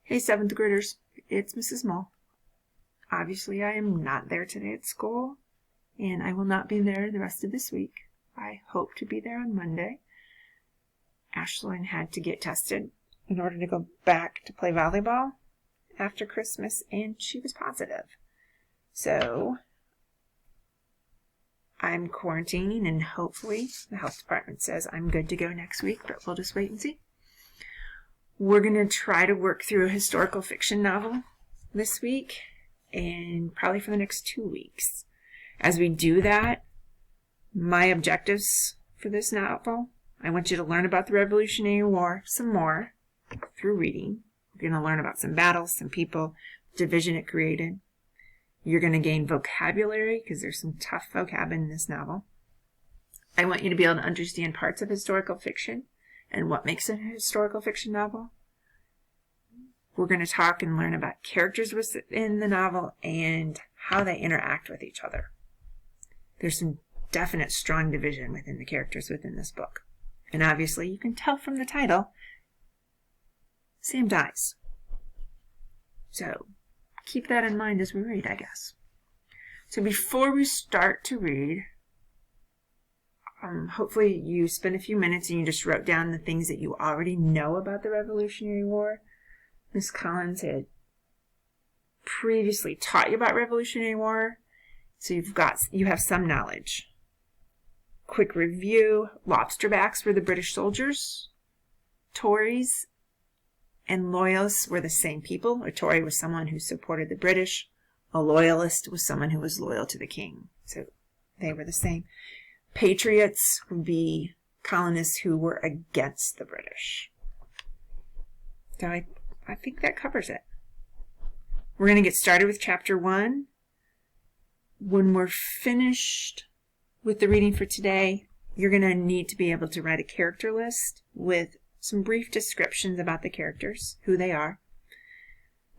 Hey, 7th graders, it's Mrs. Mull. Obviously, I am not there today at school, and I will not be there the rest of this week. I hope to be there on Monday. Ashlyn had to get tested in order to go back to play volleyball after Christmas, and she was positive. So, I'm quarantining, and hopefully the health department says I'm good to go next week, but we'll just wait and see. We're going to try to work through a historical fiction novel this week and probably for the next 2 weeks. As we do that, my objectives for this novel, I want you to learn about the Revolutionary War some more through reading. We're going to learn about some battles, some people, division it created. You're going to gain vocabulary because there's some tough vocab in this novel. I want you to be able to understand parts of historical fiction and what makes a historical fiction novel. We're going to talk and learn about characters within the novel and how they interact with each other. There's some definite strong division within the characters within this book. And obviously, you can tell from the title, Sam dies. So, keep that in mind as we read, I guess. So before we start to read, hopefully you spent a few minutes and you just wrote down the things that you already know about the Revolutionary War. Miss Collins had previously taught you about Revolutionary War, so you have some knowledge. Quick review: lobsterbacks were the British soldiers. Tories and loyalists were the same people. A Tory was someone who supported the British. A loyalist was someone who was loyal to the king. So they were the same. Patriots would be colonists who were against the British. So I think that covers it. We're going to get started with Chapter 1. When we're finished with the reading for today, you're going to need to be able to write a character list with some brief descriptions about the characters, who they are.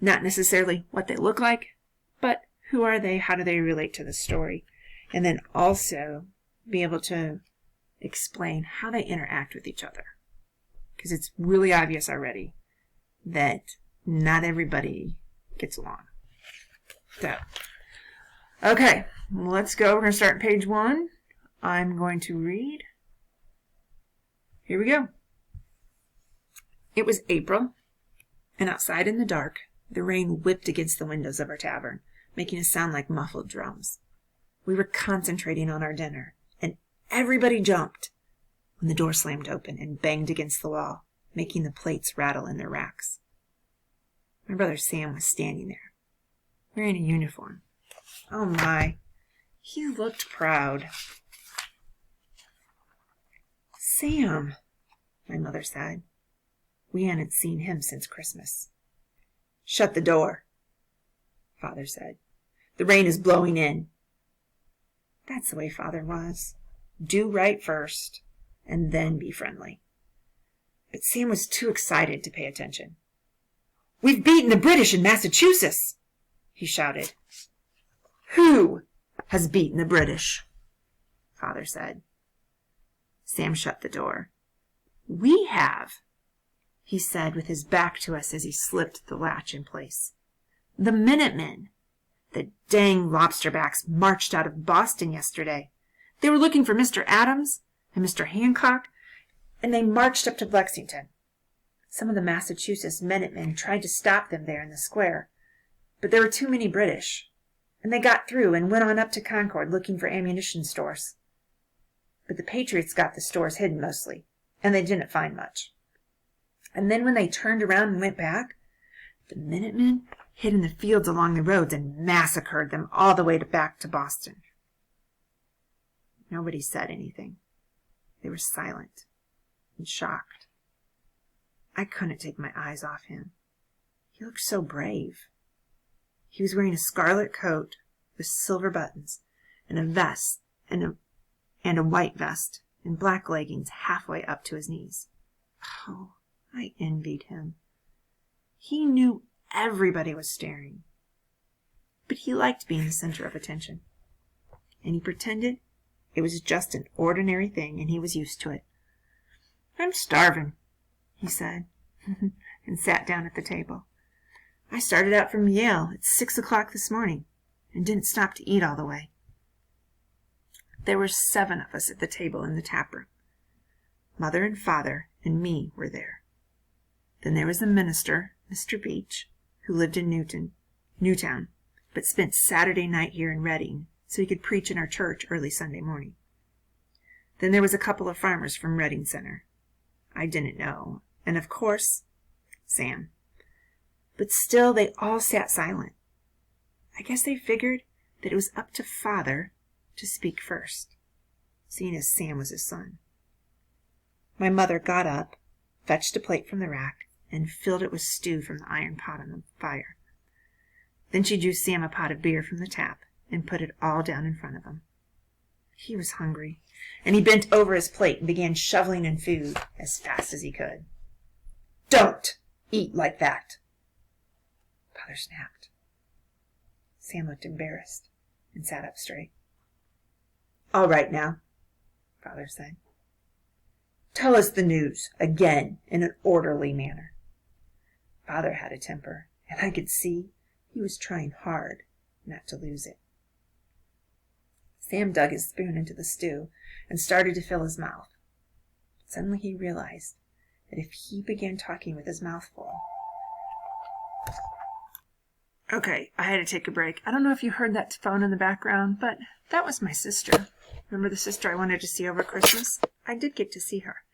Not necessarily what they look like, but who are they, how do they relate to the story. And then also be able to explain how they interact with each other. Because it's really obvious already that not everybody gets along. So, okay, let's go. We're going to start on page 1. I'm going to read. Here we go. It was April, and outside in the dark, the rain whipped against the windows of our tavern, making a sound like muffled drums. We were concentrating on our dinner, and everybody jumped when the door slammed open and banged against the wall, making the plates rattle in their racks. My brother Sam was standing there, wearing a uniform. Oh my, he looked proud. Sam, my mother said. We hadn't seen him since Christmas. Shut the door, Father said. The rain is blowing in. That's the way Father was. Do right first, and then be friendly. But Sam was too excited to pay attention. We've beaten the British in Massachusetts, he shouted. Who has beaten the British? Father said. Sam shut the door. We have, he said with his back to us as he slipped the latch in place. The Minutemen. The dang lobsterbacks marched out of Boston yesterday. They were looking for Mr. Adams and Mr. Hancock, and they marched up to Lexington. Some of the Massachusetts Minutemen tried to stop them there in the square, but there were too many British, and they got through and went on up to Concord looking for ammunition stores. But the Patriots got the stores hidden mostly, and they didn't find much. And then when they turned around and went back, the Minutemen hid in the fields along the roads and massacred them all the way back to Boston. Nobody said anything. They were silent and shocked. I couldn't take my eyes off him. He looked so brave. He was wearing a scarlet coat with silver buttons and a vest and a white vest and black leggings halfway up to his knees. Oh, I envied him. He knew everybody was staring, but he liked being the center of attention, and he pretended it was just an ordinary thing, and he was used to it. I'm starving, he said, and sat down at the table. I started out from Yale at 6 o'clock this morning and didn't stop to eat all the way. There were 7 of us at the table in the tap room. Mother and Father and me were there. Then there was the minister, Mr. Beach, who lived in Newtown, but spent Saturday night here in Reading so he could preach in our church early Sunday morning. Then there was a couple of farmers from Reading Center. I didn't know. And of course, Sam. But still, they all sat silent. I guess they figured that it was up to Father to speak first, seeing as Sam was his son. My mother got up, fetched a plate from the rack, and filled it with stew from the iron pot on the fire. Then she drew Sam a pot of beer from the tap and put it all down in front of him. He was hungry, and he bent over his plate and began shoveling in food as fast as he could. "Don't eat like that," Father snapped. Sam looked embarrassed and sat up straight. "All right now," Father said. "Tell us the news again in an orderly manner." Father had a temper, and I could see he was trying hard not to lose it. Sam dug his spoon into the stew and started to fill his mouth. Suddenly he realized that if he began talking with his mouth full... Okay, I had to take a break. I don't know if you heard that phone in the background, but that was my sister. Remember the sister I wanted to see over Christmas? I did get to see her.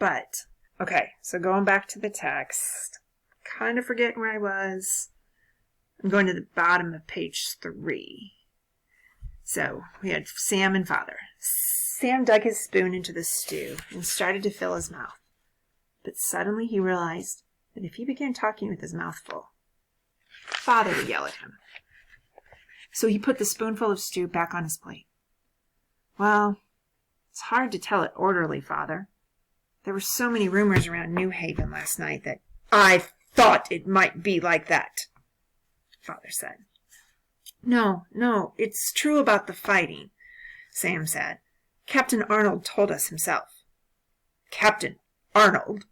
But, okay, so going back to the text, kind of forgetting where I was. I'm going to the bottom of page 3. So, we had Sam and Father. Sam dug his spoon into the stew and started to fill his mouth. But suddenly he realized that if he began talking with his mouth full, Father would yell at him. So he put the spoonful of stew back on his plate. "Well, it's hard to tell it orderly, Father. There were so many rumors around New Haven last night that—" "I thought it might be like that," Father said. No, it's true about the fighting," Sam said. "Captain Arnold told us himself." "Captain Arnold?"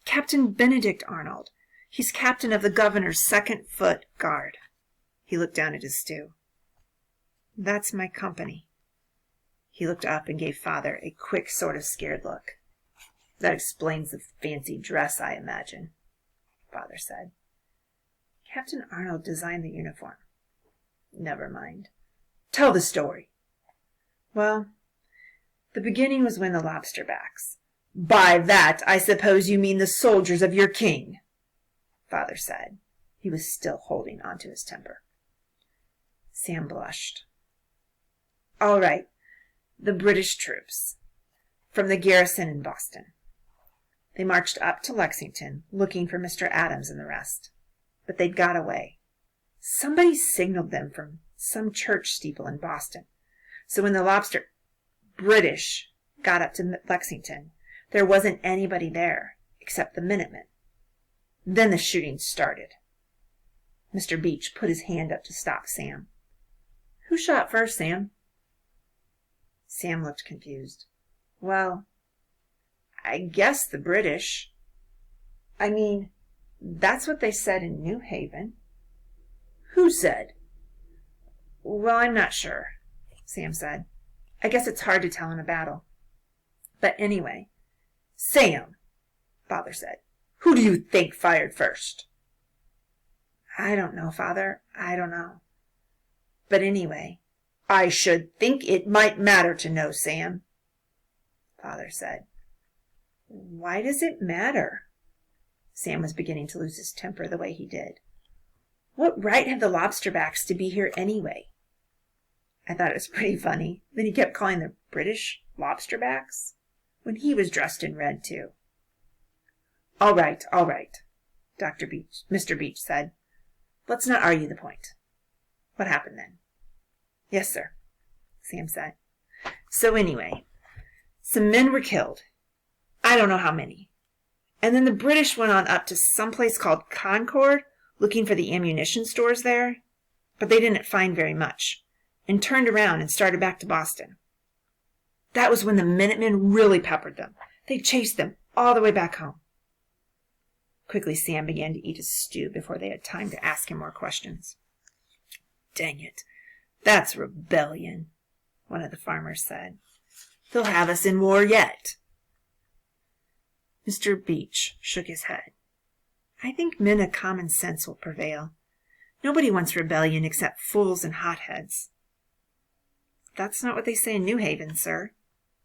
"Captain Benedict Arnold. He's captain of the governor's 2nd Foot Guard." He looked down at his stew. "That's my company." He looked up and gave Father a quick, sort of scared look. "That explains the fancy dress, I imagine," Father said. "Captain Arnold designed the uniform." "Never mind. Tell the story." "Well, the beginning was when the lobsterbacks—" "By that, I suppose you mean the soldiers of your king," Father said. He was still holding on to his temper. Sam blushed. "All right, the British troops, from the garrison in Boston. They marched up to Lexington, looking for Mr. Adams and the rest. But they'd got away. Somebody signaled them from some church steeple in Boston. So when the British got up to Lexington, there wasn't anybody there except the Minutemen. Then the shooting started." Mr. Beach put his hand up to stop Sam. "Who shot first, Sam?" Sam looked confused. "Well, I guess the British. I mean, that's what they said in New Haven." "Who said?" "Well, I'm not sure," Sam said. "I guess it's hard to tell in a battle. But anyway—" "Sam," Father said, "who do you think fired first?" "I don't know, Father. I don't know. But anyway—" "I should think it might matter to know, Sam," Father said. "Why does it matter?" Sam was beginning to lose his temper the way he did. "What right have the lobsterbacks to be here anyway?" I thought it was pretty funny that he kept calling the British lobsterbacks when he was dressed in red too. All right, Mr. Beach said. "Let's not argue the point. What happened then?" "Yes, sir," Sam said. "So anyway, some men were killed. I don't know how many. And then the British went on up to some place called Concord, looking for the ammunition stores there, but they didn't find very much, and turned around and started back to Boston. That was when the Minutemen really peppered them. They chased them all the way back home." Quickly, Sam began to eat his stew before they had time to ask him more questions. "Dang it, that's rebellion," one of the farmers said. "They'll have us in war yet." Mr. Beach shook his head. "I think men of common sense will prevail. Nobody wants rebellion except fools and hotheads." "That's not what they say in New Haven, sir,"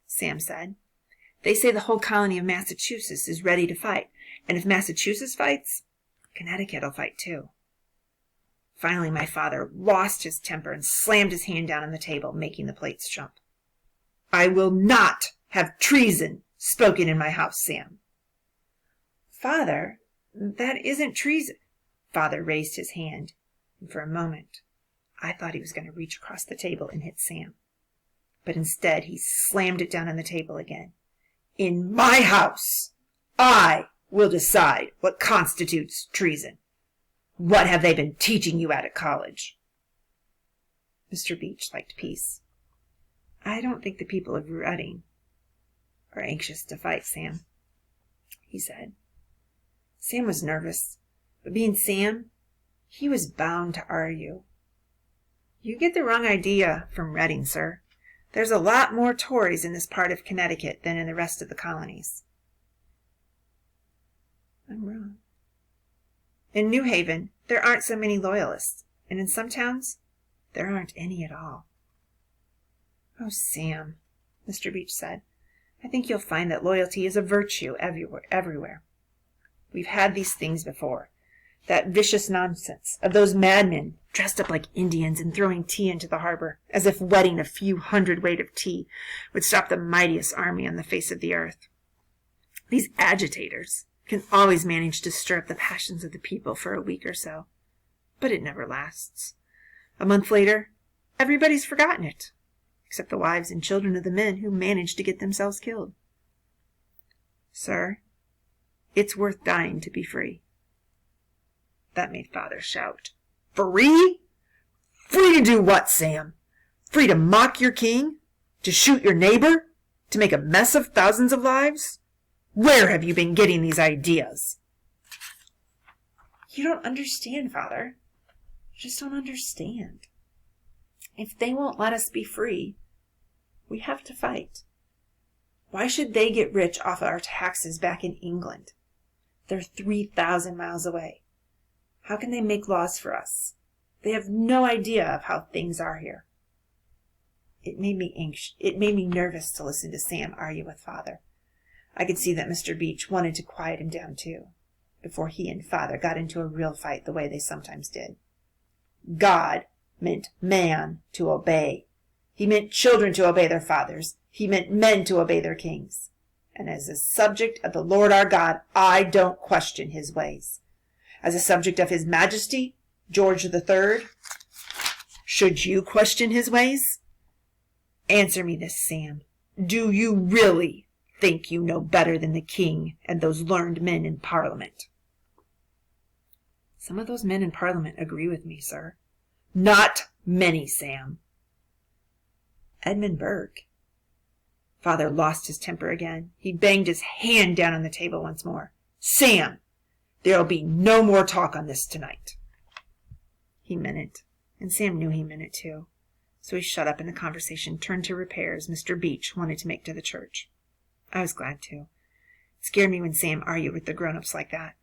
Sam said. "They say the whole colony of Massachusetts is ready to fight, and if Massachusetts fights, Connecticut'll fight too." Finally, my father lost his temper and slammed his hand down on the table, making the plates jump. "I will not have treason spoken in my house, Sam." "Father, that isn't treason." Father raised his hand, and for a moment I thought he was going to reach across the table and hit Sam. But instead he slammed it down on the table again. "In my house, I will decide what constitutes treason. What have they been teaching you at college?" Mr. Beach liked peace. "I don't think the people of Reading are anxious to fight, Sam," he said. Sam was nervous, but being Sam, he was bound to argue. "You get the wrong idea from Reading, sir. There's a lot more Tories in this part of Connecticut than in the rest of the colonies." "I'm wrong." "In New Haven, there aren't so many Loyalists, and in some towns, there aren't any at all." "Oh, Sam," Mr. Beach said, "I think you'll find that loyalty is a virtue everywhere. We've had these things before. That vicious nonsense of those madmen dressed up like Indians and throwing tea into the harbor, as if wetting a few hundredweight of tea would stop the mightiest army on the face of the earth. These agitators can always manage to stir up the passions of the people for a week or so, but it never lasts. A month later, everybody's forgotten it, except the wives and children of the men who managed to get themselves killed. Sir, it's worth dying to be free." That made Father shout. "Free? Free to do what, Sam? Free to mock your king? To shoot your neighbor? To make a mess of thousands of lives? Where have you been getting these ideas?" "You don't understand, Father. You just don't understand. If they won't let us be free, we have to fight. Why should they get rich off our taxes back in England? They're 3,000 miles away. How can they make laws for us? They have no idea of how things are here." It made me anxious. It made me nervous to listen to Sam argue with Father. I could see that Mr. Beach wanted to quiet him down too, before he and Father got into a real fight the way they sometimes did. God meant man to obey. He meant children to obey their fathers. He meant men to obey their kings. And as a subject of the Lord our God, I don't question his ways. As a subject of his majesty, George III, should you question his ways? Answer me this, Sam. Do you really think you know better than the king and those learned men in Parliament?" "Some of those men in Parliament agree with me, sir." "Not many, Sam." "Edmund Burke." Father lost his temper again. He banged his hand down on the table once more. "Sam, there'll be no more talk on this tonight." He meant it, and Sam knew he meant it too. So he shut up and the conversation turned to repairs Mr. Beach wanted to make to the church. I was glad to. It scared me when Sam argued with the grown-ups like that.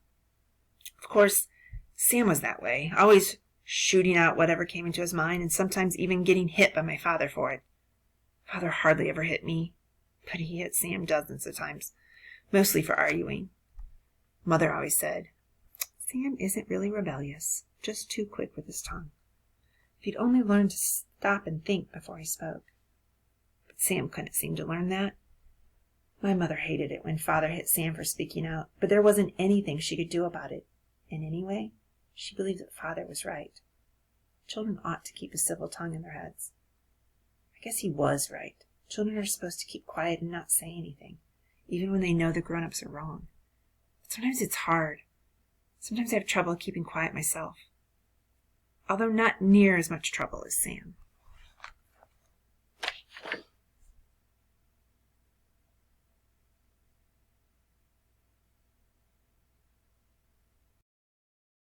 Of course, Sam was that way, always shooting out whatever came into his mind, and sometimes even getting hit by my father for it. Father hardly ever hit me, but he hit Sam dozens of times, mostly for arguing. Mother always said, "Sam isn't really rebellious, just too quick with his tongue. If he'd only learned to stop and think before he spoke." But Sam couldn't seem to learn that. My mother hated it when Father hit Sam for speaking out, but there wasn't anything she could do about it. And anyway, she believed that Father was right. Children ought to keep a civil tongue in their heads. I guess he was right. Children are supposed to keep quiet and not say anything, even when they know the grown-ups are wrong. But sometimes it's hard. Sometimes I have trouble keeping quiet myself, although not near as much trouble as Sam.